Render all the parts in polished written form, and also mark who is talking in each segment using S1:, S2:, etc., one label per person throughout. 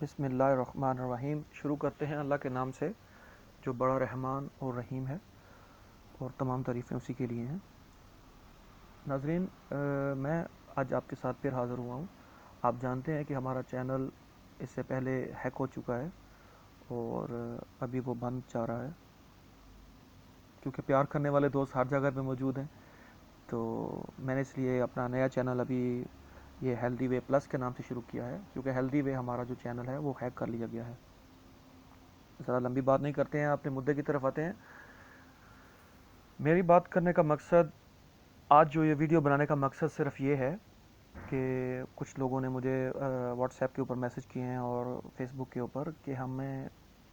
S1: बिस्मिल्लाहिर्रहमानिर्रहीम। शुरू करते हैं अल्लाह के नाम से जो बड़ा रहमान और रहीम है, और तमाम तारीफ़ें उसी के लिए हैं। नाज़रीन, मैं आज आपके साथ फिर हाज़िर हुआ हूँ। आप जानते हैं कि हमारा चैनल इससे पहले हैक हो चुका है और अभी वो बंद जा रहा है, क्योंकि प्यार करने वाले दोस्त हर जगह पे मौजूद हैं। तो मैंने इसलिए अपना नया चैनल अभी ये हेल्दी वे प्लस के नाम से शुरू किया है, क्योंकि हेल्दी वे हमारा जो चैनल है वो हैक कर लिया गया है। ज़्यादा लंबी बात नहीं करते हैं, अपने मुद्दे की तरफ आते हैं। मेरी बात करने का मकसद, आज जो ये वीडियो बनाने का मकसद सिर्फ ये है कि कुछ लोगों ने मुझे व्हाट्सएप के ऊपर मैसेज किए हैं और फेसबुक के ऊपर कि हमें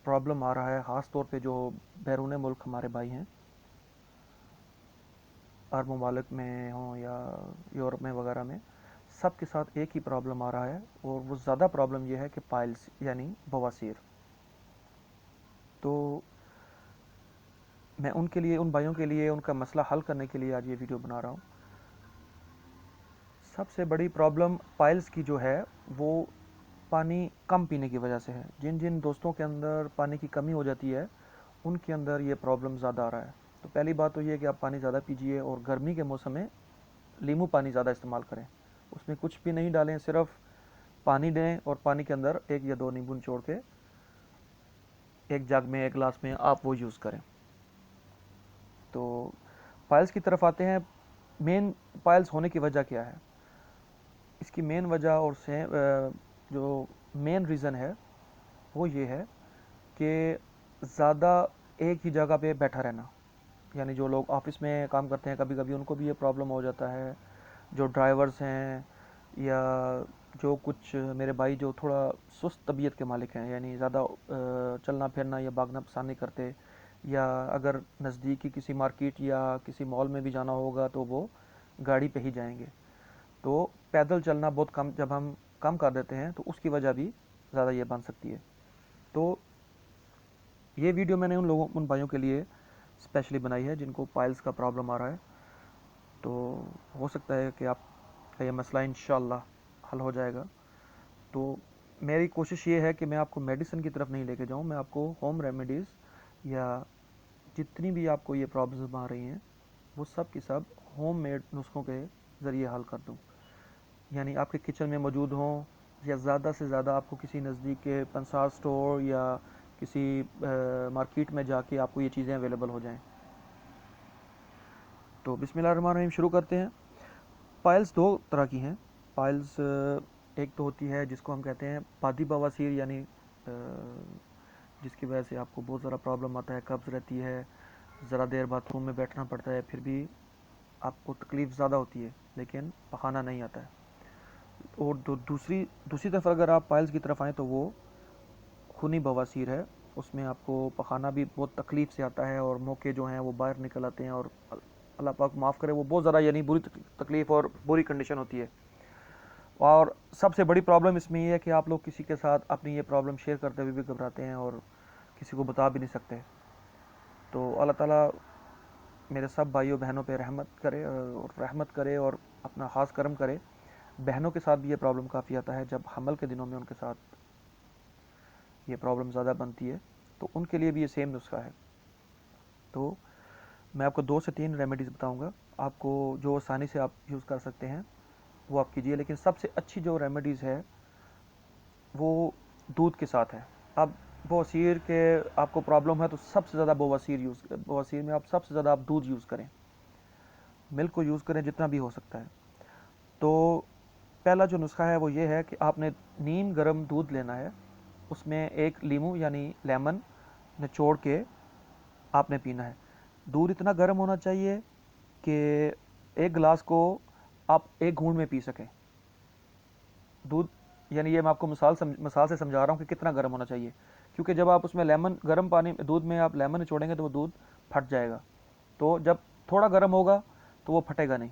S1: प्रॉब्लम आ रहा है, ख़ास तौर पे जो बैरून मुल्क हमारे भाई हैं, अरब ममालिक में हों या यूरोप में वगैरह में, सब के साथ एक ही प्रॉब्लम आ रहा है, और वो ज़्यादा प्रॉब्लम ये है कि पाइल्स यानी बवासीर। तो मैं उनके लिए, उन भाइयों के लिए, उनका मसला हल करने के लिए आज ये वीडियो बना रहा हूँ। सबसे बड़ी प्रॉब्लम पाइल्स की जो है वो पानी कम पीने की वजह से है। जिन जिन दोस्तों के अंदर पानी की कमी हो जाती है उनके अंदर ये प्रॉब्लम ज़्यादा आ रहा है। तो पहली बात तो ये है कि आप पानी ज़्यादा पीजिए, और गर्मी के मौसम में नींबू पानी ज़्यादा इस्तेमाल करें। उसमें कुछ भी नहीं डालें, सिर्फ पानी दें और पानी के अंदर 1 या 2 नींबू निचोड़ के एक जग में, एक गिलास में आप वो यूज़ करें। तो पाइल्स की तरफ आते हैं। मेन पाइल्स होने की वजह क्या है? इसकी मेन वजह और से जो मेन रीज़न है वो ये है कि ज़्यादा एक ही जगह पे बैठा रहना। यानी जो लोग ऑफिस में काम करते हैं, कभी कभी उनको भी ये प्रॉब्लम हो जाता है। जो ड्राइवर्स हैं, या जो कुछ मेरे भाई जो थोड़ा सुस्त तबीयत के मालिक हैं, यानी ज़्यादा चलना फिरना या भागना पसंद नहीं करते, या अगर नज़दीकी किसी मार्केट या किसी मॉल में भी जाना होगा तो वो गाड़ी पे ही जाएंगे। तो पैदल चलना बहुत कम, जब हम कम कर देते हैं तो उसकी वजह भी ज़्यादा ये बन सकती है। तो ये वीडियो मैंने उन भाइयों के लिए स्पेशली बनाई है जिनको पाइल्स का प्रॉब्लम आ रहा है। तो हो सकता है कि आपका ये मसला इंशाल्लाह हल हो जाएगा। तो मेरी कोशिश ये है कि मैं आपको मेडिसिन की तरफ नहीं लेके जाऊँ, मैं आपको होम रेमेडीज़ या जितनी भी आपको ये प्रॉब्लम्स आ रही हैं वो सब की सब होम मेड नुस्खों के ज़रिए हल कर दूँ। यानी आपके किचन में मौजूद हों, या ज़्यादा से ज़्यादा आपको किसी नज़दीक के पंसार स्टोर या किसी मार्केट में जाके आपको ये चीज़ें अवेलेबल हो जाएं। तो बिस्मिल्लाहिर्रहमानिर्रहीम शुरू करते हैं। पाइल्स दो तरह की हैं। पाइल्स एक तो होती है जिसको हम कहते हैं पादी बवासीर, यानी जिसकी वजह से आपको बहुत ज़्यादा प्रॉब्लम आता है, कब्ज़ रहती है, ज़रा देर बाथरूम में बैठना पड़ता है, फिर भी आपको तकलीफ़ ज़्यादा होती है लेकिन पखाना नहीं आता है। और दूसरी दूसरी तरफ अगर आप पाइल्स की तरफ आएँ तो वो खूनी बवासीर है। उसमें आपको पखाना भी बहुत तकलीफ़ से आता है, और मौके जो हैं वो बाहर निकल आते हैं, और अल्लाह पाक माफ़ करे, वो बहुत ज़्यादा यानी बुरी तकलीफ़ और बुरी कंडीशन होती है। और सबसे बड़ी प्रॉब्लम इसमें ये है कि आप लोग किसी के साथ अपनी ये प्रॉब्लम शेयर करते हुए भी घबराते हैं और किसी को बता भी नहीं सकते। तो अल्लाह ताला मेरे सब भाइयों बहनों पे रहमत करे और अपना ख़ास करम करे। बहनों के साथ भी ये प्रॉब्लम काफ़ी आता है, जब हमल के दिनों में उनके साथ ये प्रॉब्लम ज़्यादा बनती है, तो उनके लिए भी ये सेम नुस्खा है। तो मैं आपको 2 से 3 रेमेडीज़ बताऊंगा, आपको जो आसानी से आप यूज़ कर सकते हैं वो आप कीजिए। लेकिन सबसे अच्छी जो रेमेडीज़ है वो दूध के साथ है। अब बवासीर के आपको प्रॉब्लम है तो सबसे ज़्यादा बवासीर में आप सबसे ज़्यादा आप दूध यूज़ करें, मिल्क को यूज़ करें जितना भी हो सकता है। तो पहला जो नुस्खा है वो ये है कि आपने नीम गर्म दूध लेना है, उसमें एक लीमू यानी लेमन निचोड़ के आपने पीना है। दूध इतना गर्म होना चाहिए कि एक गिलास को आप एक घूंट में पी सकें। दूध यानी ये मैं आपको मिसाल से समझा रहा हूँ कि कितना गर्म होना चाहिए, क्योंकि जब आप उसमें लेमन गर्म पानी दूध में आप लेमन निचोड़ेंगे तो वो दूध फट जाएगा। तो जब थोड़ा गर्म होगा तो वो फटेगा नहीं,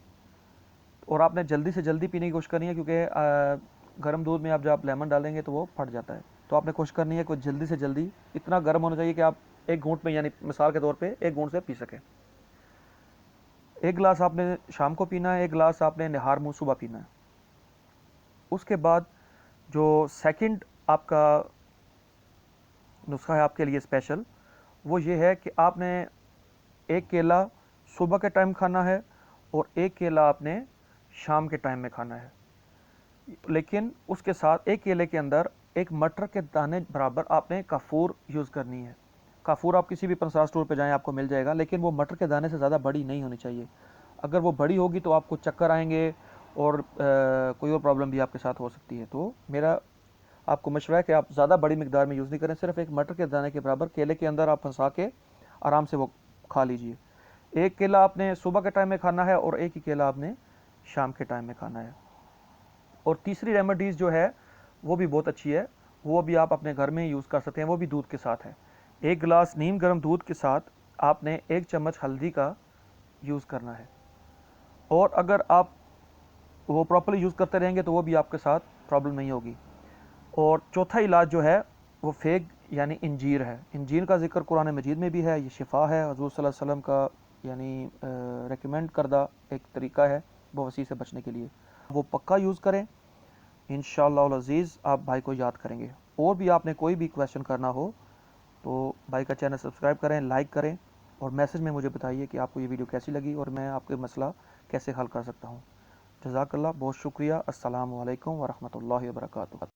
S1: और आपने जल्दी से जल्दी पीने की कोशिश करनी है, क्योंकि गर्म दूध में आप जब आप लेमन डालेंगे तो वो फट जाता है। तो आपने कोशिश करनी है कि जल्दी से जल्दी इतना गर्म होना चाहिए कि आप एक घूंट में, यानी मिसाल के तौर पे एक घूंट से पी सकें। एक गिलास आपने शाम को पीना है, एक गिलास आपने निहार मुँह सुबह पीना है। उसके बाद जो सेकंड आपका नुस्खा है आपके लिए स्पेशल, वो ये है कि आपने एक केला सुबह के टाइम खाना है और एक केला आपने शाम के टाइम में खाना है। लेकिन उसके साथ एक केले के अंदर एक मटर के दाने बराबर आपने काफूर यूज़ करनी है। काफूर आप किसी भी पंसार स्टोर पे जाएं आपको मिल जाएगा, लेकिन वो मटर के दाने से ज़्यादा बड़ी नहीं होनी चाहिए। अगर वो बड़ी होगी तो आपको चक्कर आएंगे और कोई और प्रॉब्लम भी आपके साथ हो सकती है। तो मेरा आपको मशवरा है कि आप ज़्यादा बड़ी मिकदार में यूज़ नहीं करें, सिर्फ एक मटर के दाने के बराबर केले के अंदर आप फंसा के आराम से वो खा लीजिए। एक केला आपने सुबह के टाइम में खाना है और एक ही केला आपने शाम के टाइम में खाना है। और तीसरी रेमेडीज़ जो है वो भी बहुत अच्छी है, वो भी आप अपने घर में यूज़ कर सकते हैं, वो भी दूध के साथ है। एक गिलास नीम गर्म दूध के साथ आपने एक चम्मच हल्दी का यूज़ करना है, और अगर आप वो प्रॉपर्ली यूज़ करते रहेंगे तो वो भी आपके साथ प्रॉब्लम नहीं होगी। और चौथा इलाज जो है वो फेग यानी इंजीर है। इंजीर का जिक्र कुरान मजीद में भी है, ये शिफा है, हजूर सल्लल्लाहु अलैहि वसल्लम का यानी रेकमेंड करदा एक तरीका है बवासीर से बचने के लिए। वो पक्का यूज़ करें, इंशाअल्लाह अज़ीज़ आप भाई को याद करेंगे। और भी आपने कोई भी क्वेश्चन करना हो तो भाई का चैनल सब्सक्राइब करें, लाइक करें, और मैसेज में मुझे बताइए कि आपको ये वीडियो कैसी लगी और मैं आपके मसला कैसे हल कर सकता हूँ। जज़ाकल्लाह, बहुत शुक्रिया। अस्सलामु अलैकुम व रहमतुल्लाहि व बरकातुहू।